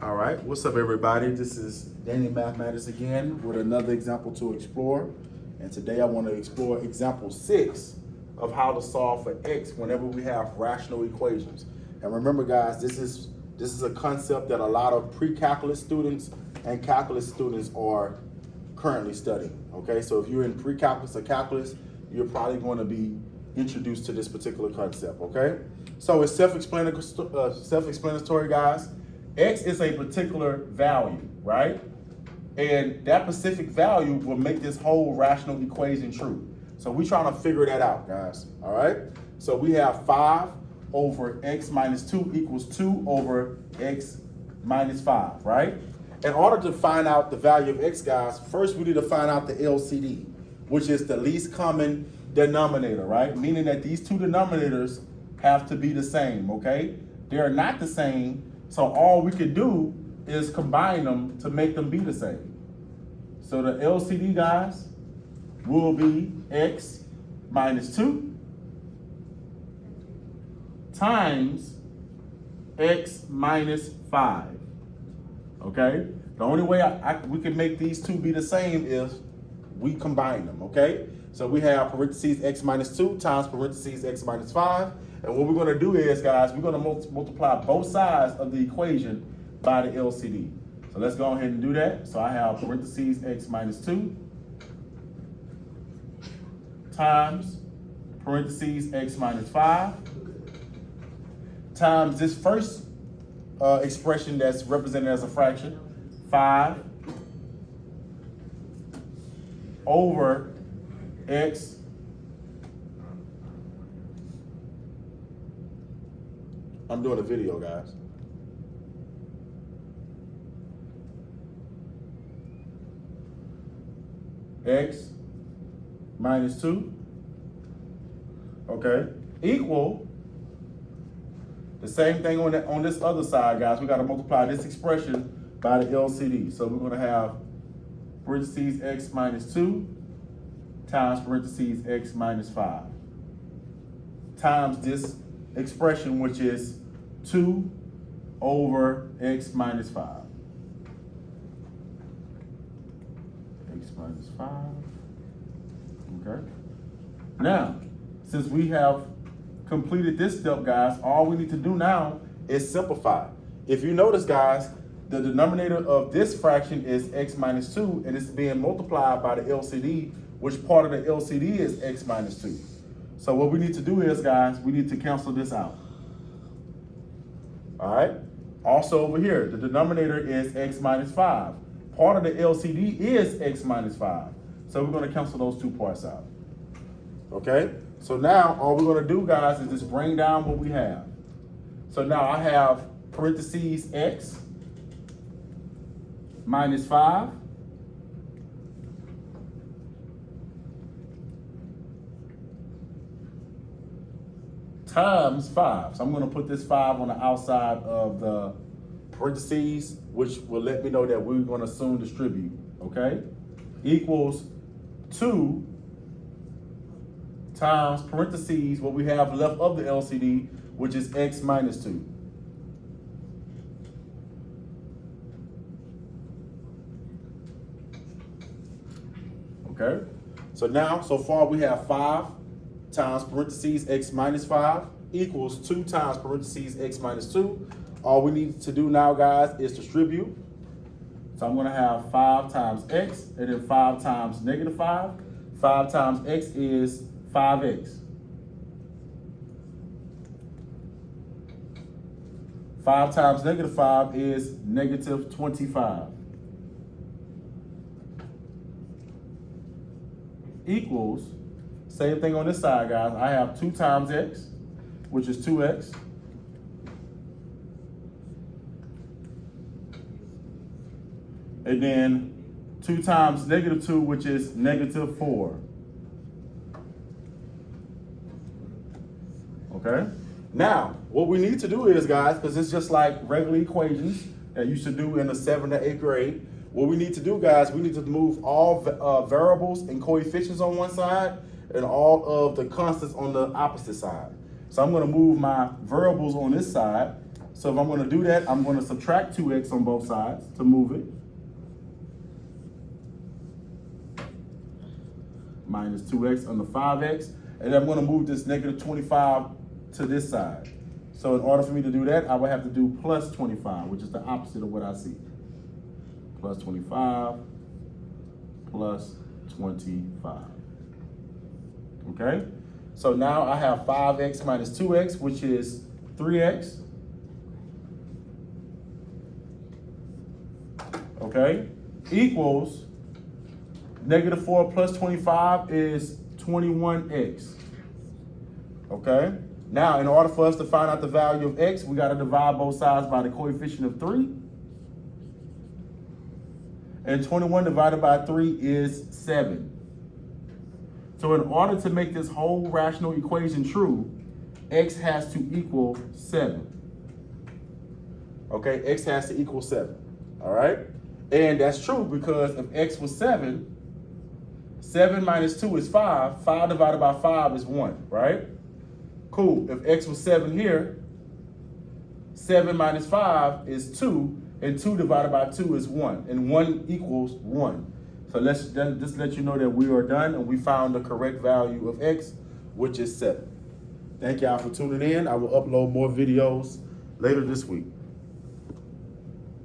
All right, what's up everybody? This is Danny Mathematics again with another example to explore. And today I want to explore example 6 of how to solve for x whenever we have rational equations. And remember guys, this is a concept that a lot of pre-calculus students and calculus students are currently studying. Okay, so if you're in pre-calculus or calculus, you're probably going to be introduced to this particular concept, okay? So it's self-explanatory guys. X is a particular value, right? And that specific value will make this whole rational equation true. So we're trying to figure that out, guys, all right? So we have 5 over x minus 2 equals 2 over x minus 5, right? In order to find out the value of x, guys, first we need to find out the LCD, which is the least common denominator, right? Meaning that these two denominators have to be the same, okay? They're not the same, so all we could do is combine them to make them be the same. So the LCD, guys, will be x minus 2 times x minus 5, okay? The only way we can make these two be the same is we combine them, okay? So we have parentheses x minus 2 times parentheses x minus 5. And what we're going to do is, guys, we're going to multiply both sides of the equation by the LCD. So let's go ahead and do that. So I have parentheses x minus 2 times parentheses x minus 5 times this first expression that's represented as a fraction, 5 over x I'm doing a video, guys. X minus 2, okay, equal the same thing on this other side, guys. We got to multiply this expression by the LCD. So we're going to have parentheses x minus 2 times parentheses x minus 5 times this expression, which is 2 over x minus 5. X minus 5, okay? Now, since we have completed this step, guys, all we need to do now is simplify. If you notice, guys, the denominator of this fraction is x minus 2, and it's being multiplied by the LCD, which part of the LCD is x minus 2. So what we need to do is, guys, we need to cancel this out. All right? Also over here, the denominator is x minus 5. Part of the LCD is x minus 5. So we're going to cancel those two parts out. Okay? So now all we're going to do, guys, is just bring down what we have. So now I have parentheses x minus 5 times 5. So I'm going to put this 5 on the outside of the parentheses, which will let me know that we're going to soon distribute, okay? Equals 2 times parentheses, what we have left of the LCD, which is x minus 2. Okay? So now, so far we have 5 times parentheses x minus 5 equals 2 times parentheses x minus 2. All we need to do now, guys, is distribute. So I'm going to have 5 times x and then 5 times negative 5. 5 times x is 5x. 5 times negative 5 is negative 25. Equals, same thing on this side, guys. I have 2 times x, which is 2x. And then 2 times negative 2, which is negative 4. Okay? Now, what we need to do is, guys, because it's just like regular equations that you should do in the 7th to 8th grade, what we need to do, guys, we need to move all variables and coefficients on one side and all of the constants on the opposite side. So I'm going to move my variables on this side So if I'm gonna do that, I'm gonna subtract 2x on both sides to move it. Minus 2x on the 5x. And then I'm gonna move this negative 25 to this side. So in order for me to do that, I would have to do plus 25, which is the opposite of what I see. Plus 25, plus 25. Okay? So now I have 5x minus 2x, which is 3x. Okay? Equals negative 4 plus 25 is 21x. Okay? Now, in order for us to find out the value of x, we got to divide both sides by the coefficient of 3. And 21 divided by 3 is 7. So in order to make this whole rational equation true, x has to equal 7. Okay, x has to equal 7. All right? And that's true because if x was 7, 7 minus 2 is 5. 5 divided by 5 is 1, right? Cool. If x was 7 here, 7 minus 5 is 2, and 2 divided by 2 is 1, and 1 equals 1. So let's just let you know that we are done, and we found the correct value of x, which is 7. Thank y'all for tuning in. I will upload more videos later this week.